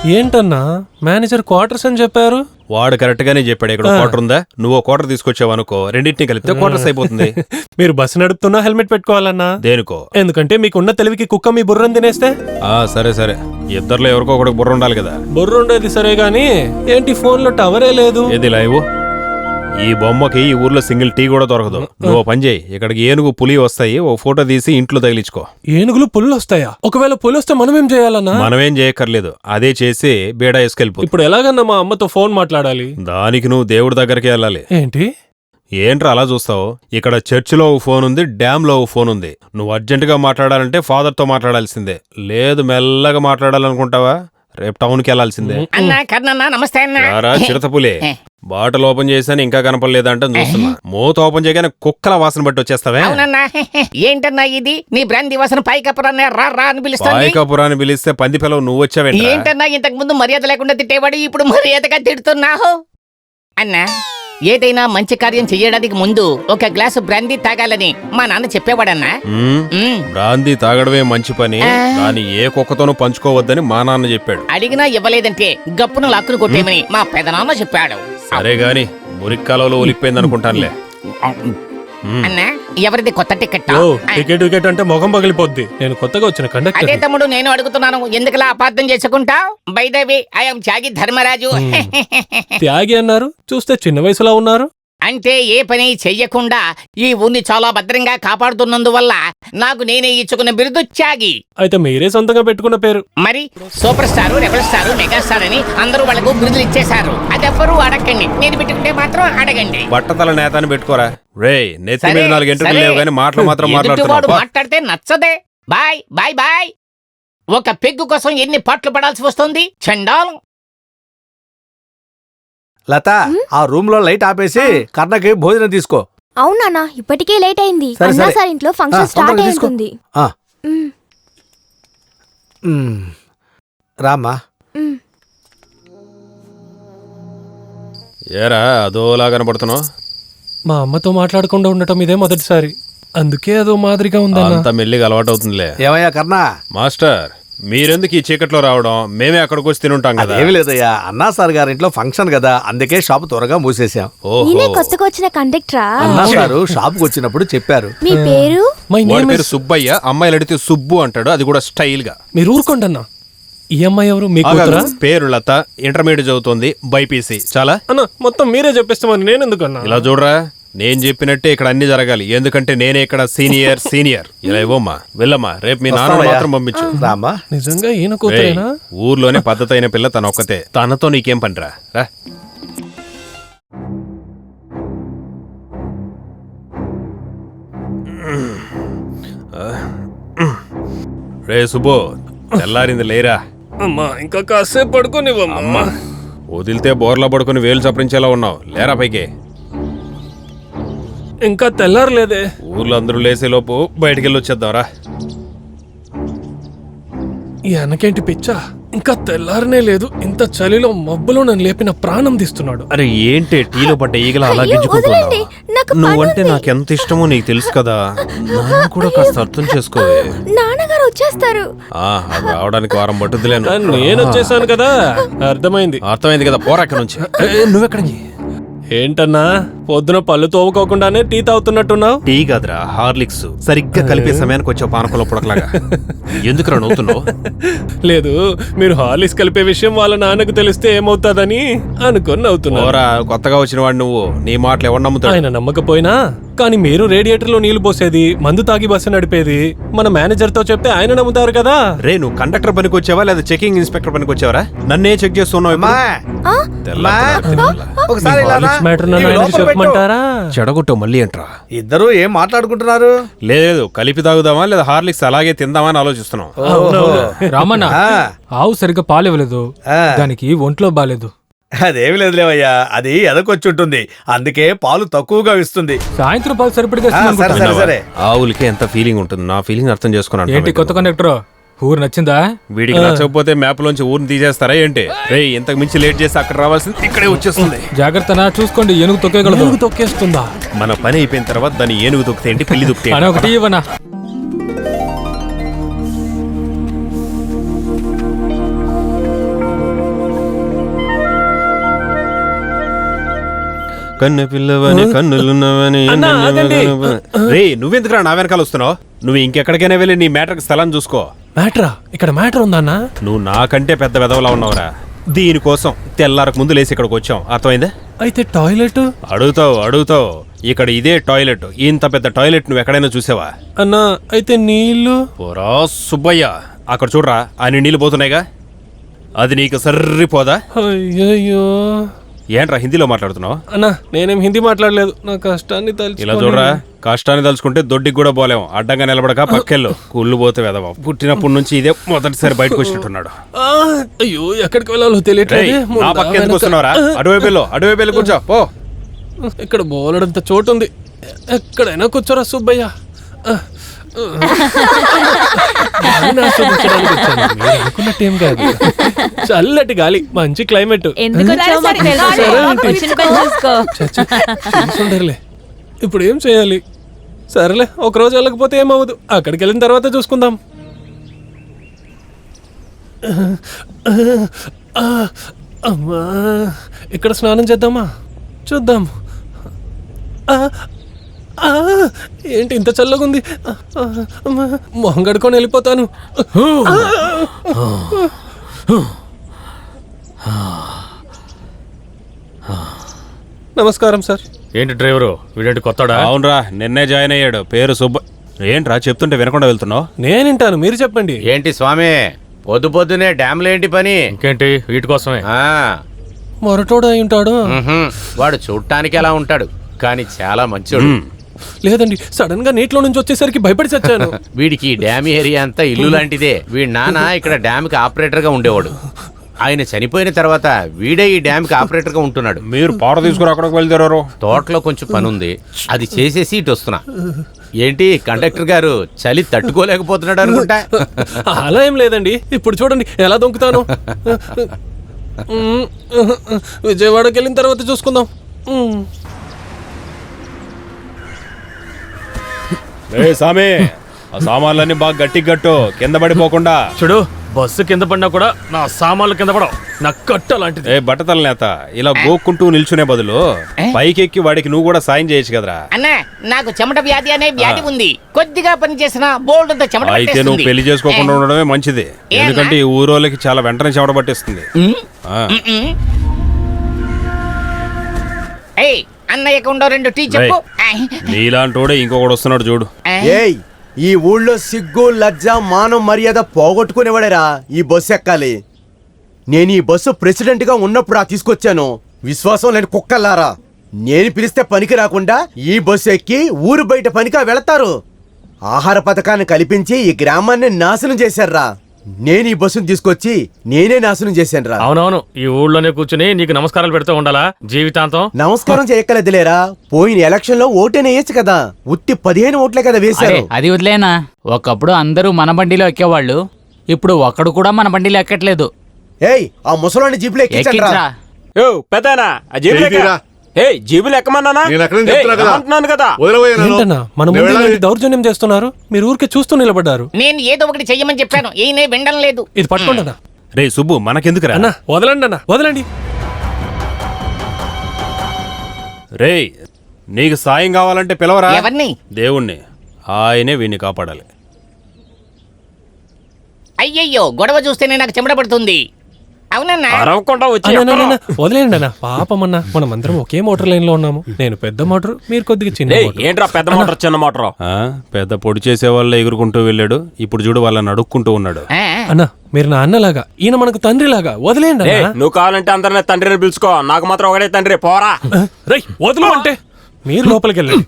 ఏంటన్నా manager quarters అని చెప్పారు? వాడు కరెక్ట్ గానే చెప్పాడు. ఇక్కడ క్వార్టర్ ఉందా, నువ్వు క్వార్టర్ తీసుకొచ్చావు అనుకో, రెండింటిని కలిపితే క్వార్టర్స్ అయిపోతుంది. మీరు బస్సు నడుపుతున్నా హెల్మెట్ పెట్టుకోవాలన్నా. దేనికో? ఎందుకంటే మీకున్న తెలివికి కుక్క మీ బుర్రని తినేస్తే. సరే సరే, ఇద్దరులో ఎవరికో ఒకటి బుర్ర ఉండాలి కదా. బుర్ర ఉండేది సరే గాని ఏంటి ఫోన్ లో టవరే లేదు? ఏది లైవ్? ఈ బొమ్మకి ఈ ఊర్లో సింగిల్ టీ కూడా దొరకదు. నువ్వు పని చేయి, ఇక్కడికి ఏనుగు పులి వస్తాయి, ఓ ఫోటో తీసి ఇంట్లో తగిలించుకో. ఏనుగులు పుల్లు వస్తాయా? ఒకవేళ పులి వస్తే మనమేం చేయాలన్నా? మనమేం చేయక్కర్లేదు, అదే చేసి బేడా వేసుకెళ్ళిపో. ఇప్పుడు ఎలాగన్నా మా అమ్మతో ఫోన్ మాట్లాడాలి? దానికి నువ్వు దేవుడి దగ్గరికి వెళ్ళాలి. ఏంటి ఏంట్రా అలా చూస్తావు? ఇక్కడ చర్చిలో ఓ ఫోన్ ఉంది, డ్యామ్ లో ఓ ఫోన్ ఉంది. నువ్వు అర్జెంటుగా మాట్లాడాలంటే ఫాదర్ తో మాట్లాడాల్సిందే. లేదు మెల్లగా మాట్లాడాలనుకుంటావా, రేపు టౌన్ కి వెళ్లాల్సిందే. నమస్తే చిరతపులే, బాటలు ఓపెన్ చేశాను ఇంకా కనపడలేదంటే చూస్తున్నా. మూత ఓపెన్ చేయగానే కుక్కల వాసన బట్టి వచ్చేస్తావే. ఏంటన్నా ఇది? నీ బ్రాంతి వాసన పైకపురాన్ని అని పిలుస్తాను. పైకపురాన్ని పిలిస్తే పంది పిల్లవు నువ్వు వచ్చావే. ఏంటన్నా ఇంతకు ముందు మర్యాద లేకుండా తిట్టేవాడు, ఇప్పుడు మర్యాదగా తిడుతున్నావు అన్నా. ఏదైనా మంచి కార్యం చెయ్యడానికి ముందు ఒక గ్లాసు బ్రాందీ తాగాలని మా నాన్న చెప్పేవాడన్నా. బ్రాందీ తాగడమే మంచి పని, దాన్ని ఏ కుక్కతోనూ పంచుకోవద్దని మా నాన్న చెప్పాడు. అడిగినా ఇవ్వలేదంటే గప్పును లాక్కును కొట్టేమని మా పెదనాన్న చెప్పాడు. సరే గాని మురిక్కాలలో ఒలిపోయింది అనుకుంటానులే. అన్నా ఎవరిది కొత్త టికెట్? టికెట్ అంటే మొఖం పగిలిపోద్ది. నేను కొత్తగా వచ్చిన కండక్టర్. అదే తమ్ముడు నేను అడుగుతున్నాను, ఎందుకులా అపార్థం చేసుకుంటావు? By the way I am Tyagi Dharmaraju. Tyagi అన్నారు, చూస్తే చిన్న వయసులో ఉన్నారు. అంటే ఏ పని చెయ్యకుండా ఈ ఊరిని చాలా భద్రంగా కాపాడుతున్నందువల్ల నాకు నేనే ఇచ్చుకున్న బిరుదు త్యాగి. అయితే మీరే సొంతంగా పెట్టుకున్న పేరు. మరి super star, rebel star, megastar అని అందరూ వాళ్ళకు బిరుదులు ఇచ్చేశారు. అదెవ్వరూ అడగండి, నేను పెట్టుకుంటే మాత్రం అడగండి. బట్టతల నేతని పెట్టుకోరా రే. నెత్తి మీద 4 గంటలు లేవు కానీ మాటలు మాత్రం మాట్లాడితే నచ్చదే. Bye bye bye. ఒక పెగ్గు కోసం ఎన్ని పాటలు పడాల్సి వస్తుంది చండాలం. లత, ఆ రూమ్ లో లైట్ ఆపేసి కర్ణకి భోజనం తీసుకో. అవునా, ఇప్పటికే లేట్ అయింది. అన్నా సార్ ఇంట్లో ఫంక్షన్ స్టార్ట్ అవుతుంది. రామ్మా. ఏరా అదోలా కనపడుతున్నావు? మా అమ్మతో మాట్లాడకుండా ఉండటం ఇదే మొదటిసారి, అందుకే అదో మాదిరిగా ఉందా. అంత మెల్లిగా అలవాటు అవుతుందిలే. ఏమయ్యా కర్ణ? మాస్టర్, మీరెందుకు ఈ చీకట్లో రావడం? మేమే అక్కడికి వచ్చి తినుంటాం కదా. ఏమి లేదయ్యా, అన్నా సార్ గారి ఇంట్లో ఫంక్షన్ కదా, అందుకే షాప్ త్వరగా మూసేసాం. కొత్తగా వచ్చిన కండక్టరా? అన్నా సారు షాప్ వచ్చినప్పుడు చెప్పారు. మీ పేరు? పేరు సుబ్బయ్య, అమ్మాయిలు అడిగితే సుబ్బు అంటాడు, అది కూడా స్టైల్ గా. మీరు ఊరుకోండన్నా. ఈ అమ్మాయి ఎవరు? మీ పేరు లత, ఇంటర్మీడియట్ చదువుతోంది, బైపీసీ. చాలా అన్న మొత్తం మీరే చెప్పేస్తామని నేను ఎందుకన్నా? ఇలా చూడరా, నేను చెప్పినట్టే ఇక్కడ అన్ని జరగాలి, ఎందుకంటే నేనే ఇక్కడ సీనియర్. ఇలా ఇవ్వమ్మా, వెళ్ళమ్మా, రేపు మీ నాన్న మాత్రం పంపించు. రామ్మా. నిజంగా ఈయన కూతురేనా? ఊర్లోనే పద్ధతి అయిన పిల్ల తన ఒక్కతే, తనతో నీకేం పనిరా? రే సుబ్బు, తెల్లారింది లేరా. అమ్మా ఇంకా కాసేపు పడుకోనివ్వమ్మా. వదిలితే బోర్లా పడుకుని వేలు చప్పరించేలా ఉన్నావు, లేరా పైకి. ఇంకా తెల్లారలేదే. ఊర్లో అందరూ లేసేలోపు బయటికి వెళ్ళి వచ్చేద్దాంరా. ఈ అన్నకేంటి పిచ్చా? ఇంకా తెల్లారనే లేదు, ఇంత చలిలో మబ్బులో నన్ను లేపిన ప్రాణం తీస్తున్నాడు. అరే ఏంటి టీలో పడ్డ ఈగల అలా గింజుకుంటున్నావు? నువ్వంటే నాకెంత ఇష్టమో నీకు తెలుసు కదా, నన్ను కూడా కాస్త అర్థం చేసుకోవే. నాన్నగారు వచ్చేస్తారు. అది రావడానికి వారం పట్టుద్దిలేను. నేను వచ్చేసాను కదా, అర్థమైంది కదా, పోరా అక్కడి నుంచి. నువ్వెక్కడికి? ఏంటన్నా పొద్దున పళ్ళు తోవుకోకుండానే టీ తాగుతున్నట్టున్నావు? టీ కాదురా, హార్లిక్స్. సరిగ్గా కలిపే సమయానికి వచ్చావు పానకంలో పుడకలాగా. ఎందుకు రా నవ్వుతున్నావు? లేదు, మీరు హార్లిక్స్ కలిపే విషయం వాళ్ళ నాన్నకు తెలిస్తే ఏమవుతాదని అనుకుని నవ్వుతున్నారా? కొత్తగా వచ్చిన వాడు నువ్వు, నీ మాటలు ఎవరు నమ్ముతావు? ఆయన నమ్మకపోయినా కానీ మీరు రేడియేటర్ లో నీళ్లు పోసేది, మందు తాగి బస్సు నడిపేది మన మేనేజర్ తో చెప్తే ఆయన నమ్ముతారు కదా. రే, నువ్వు కండక్టర్ పనికి వచ్చావా లేదా చెకింగ్ ఇన్స్పెక్టర్ పనికి వచ్చావా? నన్నే చెక్ చేస్తున్నావు. చెప్పమంటారా? చెడగొట్టు మళ్ళీ అంటారా? ఇద్దరు ఏం మాట్లాడుకుంటున్నారు? లేదు, కలిపి తాగుదామా లేదా హార్లిక్స్ అలాగే తిందామా అని ఆలోచిస్తున్నాం. రామన్న, ఆవు సరిగ్గా పాలివ్వలేదు, దానికి ఒంట్లో బాలేదు. అదేమి లేదులేవయ్యా, అది ఎదకొచ్చుంటుంది, అందుకే పాలు తక్కువగా ఇస్తుంది. సాయంత్రం పాలు సరిపడిగా. సరే, ఆవులకి ఎంత ఫీలింగ్ ఉంటుంది, నా ఫీలింగ్ అర్థం చేసుకున్నాను. ఏంటి కొత్త కండక్టర్, ఊరు నచ్చిందా? వీడికి నచ్చకపోతే మ్యాప్ లోంచి ఊరిని తీసేస్తారా ఏంటి? రే, ఇంతకు మించి లేట్ చేసి అక్కడ రావాల్సింది ఇక్కడే వచ్చేస్తుంది. జాగ్రత్తనా చూసుకోండి, ఏనుగు తొక్కేగలదు. ఏనుగు తొక్కేస్తుందా? మన పని అయిపోయిన తర్వాత దాన్ని ఏనుగు తొక్కితే ఏంటి, పిల్లి తొక్కితే అని ఒకటి ఇవ్వనా? కన్ను పిల్లవని కన్నులున్నవని అన్నా, ఆగండి. రే నువ్వెందుకురా నా వెనకాల వస్తున్నావు? నువ్వు ఇంకెక్కడికైనా వెళ్ళి నీ మ్యాటర్కి స్థలం చూసుకో. మ్యాటరా? ఇక్కడ మ్యాటర్ ఉందన్నా? నువ్వు నాకంటే పెద్ద వెదవలా ఉన్నావురా. దీనికోసం తెల్లారకు ముందు లేసి ఇక్కడికి వచ్చాం, అర్థమైందా? అయితే టాయిలెట్? అడుగుతావు. ఇక్కడ ఇదే టాయిలెట్. ఇంత పెద్ద టాయిలెట్ నువ్వు ఎక్కడైనా చూసావా? అన్నా అయితే నీళ్లు? పోరా సుబ్బయ్య, అక్కడ చూడరా, అన్ని నీళ్ళు పోతున్నాయిగా, అది నీకు సర్రిపోదా? అయ్యయ్యో. ఏంట్రా హిందీలో మాట్లాడుతున్నావు? అన్నా నేనేం హిందీ మాట్లాడలేదు, నా కష్టాన్ని ఇలా చూడరా, కష్టాన్ని తలుచుకుంటే దొడ్డికి కూడా పోలేం. అడ్డంగా నిలబడక పక్కెళ్ళు, కుళ్ళు పోతే వెదవ. పుట్టినప్పటి నుంచి ఇదే మొదటిసారి బయటకు వచ్చినట్టున్నాడు. అయ్యో ఎక్కడికి వెళ్ళాలో రేయ్, తెలియట్లేదు. నా పక్క ఎందుకు వస్తున్నావురా? అటువైపు వెళ్ళి కూర్చో పో. ఇక్కడ బోలెడంత చోటు ఉంది, ఎక్కడైనా కూర్చోరా సుబ్బయ్య. గాలిని ఆస్వాదించడానికి వచ్చాను, మీరు అనుకున్నట్టేం కాదు. చల్లటి గాలి, మంచి క్లైమేట్. చూసుండర్లే, ఇప్పుడు ఏం చేయాలి? సరేలే, ఒకరోజు వెళ్ళకపోతే ఏమవ్వదు, అక్కడికి వెళ్ళిన తర్వాత చూసుకుందాం. అమ్మా, ఇక్కడ స్నానం చేద్దామా? చూద్దాం. ఏంటి ఇంత చల్లగుంది? మొహం కడుకొని వెళ్ళిపోతాను. నమస్కారం సార్. ఏంటి డ్రైవరు, వీడేంటి కొత్తడా? అవునరా, నిన్నే జాయిన్ అయ్యాడు, పేరు సుబ్బ. ఏంట్రా చెప్తుంటే వినకుండా వెళ్తున్నావు? నేను వింటాను, మీరు చెప్పండి. ఏంటి స్వామి, పొద్దు పొద్దునే డ్యామ్లో ఏంటి పని? ఇంకేంటి, వీటి కోసమే. మొరటోడు అయి ఉంటాడు. వాడు చూడటానికి ఎలా ఉంటాడు, కానీ చాలా మంచోడు. లేదండి, సడన్ గా నీటిలో నుంచి వచ్చేసరికి భయపడి చచ్చాను. వీడికి ఈ డ్యామ్ ఏరియా అంతా ఇల్లు లాంటిదే. వీడి నాన్న ఇక్కడ డ్యామ్ కి ఆపరేటర్ గా ఉండేవాడు. ఆయన చనిపోయిన తర్వాత వీడే ఈ డ్యామ్ కి ఆపరేటర్ గా ఉంటున్నాడు. మీరు పాట తీసుకుని అక్కడికి వెళ్తారు. తోటలో కొంచెం పని ఉంది, అది చేసేసి ఇటు వస్తున్నా. ఏంటి కండక్టర్ గారు, చలి తట్టుకోలేకపోతున్నాడు అనుకుంటా. అలా ఏం లేదండి, ఇప్పుడు చూడండి ఎలా దొంకుతాను. విజయవాడకి వెళ్ళిన తర్వాత చూసుకుందాం. సామే, ఆ సామాన్లన్నీ బాగా గట్టి గట్టు, కింద పడిపోకుండా. చూడు, బస్సు కింద పడినా కూడా నా సామాన్లు కింద పడవు. నా కట్ట లాంటిది. బట్టతల నేత, ఇలా గోక్కుంటూ నిల్చునే బదులు పైకెక్కి వాడికి నువ్వు కూడా సాయం చేయొచ్చు కదరా. అన్నా, నాకు చెమట వ్యాధి అనే వ్యాధి ఉంది. కొద్దిగా పని చేసిన బోల్డ్ అంత చెమట అయితే నువ్వు పట్టేస్తుంది. పెళ్లి చేసుకోకుండా ఉండడమే మంచిది, ఎందుకంటే ఈ ఊరోళ్ళకి చాలా వెంటనే చెమట పట్టేస్తుంది. ఏయ్, అన్నయ్యకు ఉండో 2 టీ చెప్పు. నీలాంటోడే ఇంకొకడు వస్తున్నాడు చూడు. ఏయ్, ఈ ఊళ్ళో సిగ్గు లజ్జ మానం మర్యాద పోగొట్టుకునేవాడేరా ఈ బస్సు ఎక్కాలి. నేను ఈ బస్సు ప్రెసిడెంట్ గా ఉన్నప్పుడు తీసుకొచ్చాను. విశ్వాసం లేని కుక్కల్లారా, నేను పిలిస్తే పనికి రాకుండా ఈ బస్సు ఎక్కి ఊరు బయట పనికా వెళతారు. ఆహార పథకాన్ని కల్పించి ఈ గ్రామాన్ని నాశనం చేశారా. నేను ఈ బస్సును తీసుకొచ్చి నేనే నాశనం చేశాను రా. అవునవును, ఈ ఊళ్ళోనే కూర్చుని నీకు నమస్కారాలు పెడుతూ ఉండాలా జీవితాంతం? నమస్కారం చేయక్కర్లేదులేరా, పోయిన ఎలక్షన్ లో ఓటేనేయచ్చు కదా. ఉత్తి 15 ఓట్లే కదా వేశారు. అది వదిలేనా, ఒకప్పుడు అందరూ మన బండిలో ఎక్కేవాళ్ళు, ఇప్పుడు ఒక్కడు కూడా మన బండిలో ఎక్కట్లేదు. ఏయ్, ఆ ముసలాన్ని జీపులో ఎక్కించండిరా. జీబులు ఎక్కమన్నానా? ఏంటన్నా మన ముందు ఇలాంటి దౌర్జన్యం చేస్తున్నారు? మీరు ఊరికే చూస్తూ నిలబడ్డారు. నేను ఏదో ఒకటి చెయ్యమని చెప్పాను, ఈయనే వినడం లేదు. ఇది పట్టుకోండి అన్న. రే సుబ్బు, మనకెందుకురా? అన్న వదలండి, అన్న వదలండి. రే, నీకు సాయం కావాలంటే పిలవరా. ఎవరిని? దేవుణ్ణి, ఆయనే వీణ్ణి కాపాడాలి. అయ్యయ్యో, గొడవ చూస్తేనే నాకు చెమట పడుతుంది. అవునన్నా, వదిలేండి అన్న, పాపమన్నా, మనమందరం ఒకే మోటార్ లైన్ లో ఉన్నాము. నేను పెద్ద మోటార్, మీరు కొద్దిగా చిన్న మోటార్. ఏంట్రా పెద్ద మోటార్ చిన్న మోటార్? పెద్ద పొడి చేసే వాళ్ళ ఎగురుకుంటూ వెళ్ళాడు, ఇప్పుడు చూడు వాళ్ళని అడుక్కుంటూ ఉన్నాడు. అన్న, మీరు నా అన్నలాగా, ఈయన మనకు తండ్రిలాగా. వదిలేండి అన్న. నువ్వు కావాలంటే అందరినీ తండ్రిని పిలుచుకో, నాకు మాత్రం ఒకటే తండ్రి, పోరా. రై వదులు అంటే మీరు లోపలికి వెళ్ళండి.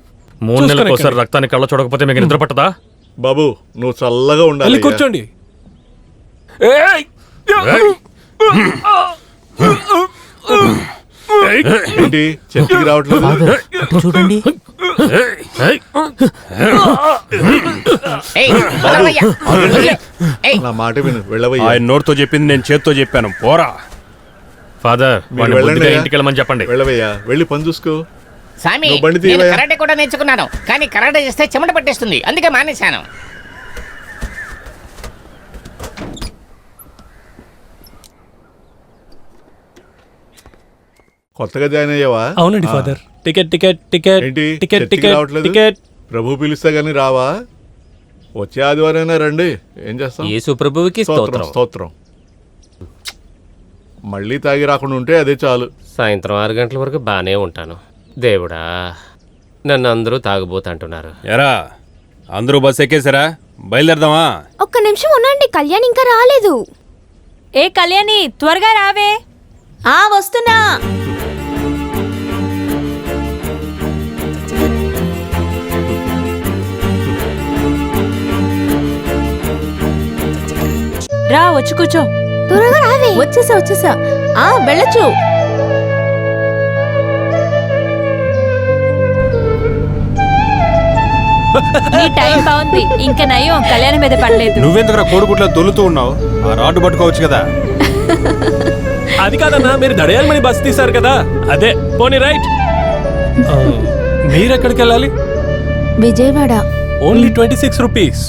3 నెలలకు ఒకసారి రక్తాన్ని కళ్ళ చూడకపోతే మీకు నిద్ర పట్టదా? బాబు, నువ్వు చల్లగా ఉండాలి. కూర్చోండి. ఏంటి చెట్టుకి రావట్లేదు? చూడండి, నా మాట విను, వెళ్ళవయ్యా. ఆయన నోటితో చెప్పింది నేను చేత్తో చెప్పాను, పోరా. ఫాదర్, వెళ్ళండి, ఇంటికి వెళ్ళమని చెప్పండి. వెళ్ళవయ్యా, వెళ్ళి పని చూసుకో. సామి, నువ్వు బండి నేను తీయవయ్యా. కరాటే కూడా నేర్చుకున్నాను, కానీ కరాటే చేస్తే చెమట పట్టేస్తుంది, అందుకే మానేశాను. కొత్తగా జాయిన్ అయ్యావా? అవునండి ఫాదర్. టికెట్ టికెట్ టికెట్ ఏంటి టికెట్ చర్చికి టికెట్ రావట్లేదు? టికెట్. ప్రభు పిలిస్తే గానీ రావా? వచ్చే ఆదివారం రండి. ఏం చేస్తాం? యేసు ప్రభువుకి స్తోత్రం స్తోత్రం. మళ్ళీ తాగి రాకుండా ఉంటే అదే చాలు. సాయంత్రం 6 గంటల వరకు బానే ఉంటాను. దేవుడా, నన్ను అందరూ తాగుబోతంటున్నారు. ఎరా అందరూ బస్ ఎక్కేసారా? బయలుదేరదామా? ఒక్క నిమిషం ఉండండి, కళ్యాణ్ ఇంకా రాలేదు. ఏ కళ్యాణి, త్వరగా రావే. వస్తున్నా. రా, వచ్చి కూర్చో. త్వరగా రావే. వచ్చేసా. వెళ్ళొచ్చు. నీ టైం బాగుంది. ఇంకా నయం కళ్యాణం మీద పడలేదు. నువ్వెందుకు కోడిగుడ్లో దొల్లుతూ ఉన్నావు? ఆ రాడ్డు పట్టుకోవచ్చు కదా. అది కాదన్నా, మీరు దడయాలమని బస్ తీశారు కదా, అదే. పోనీ రైట్. మీరెక్కడికి వెళ్ళాలి? విజయవాడ. Only 26 rupees.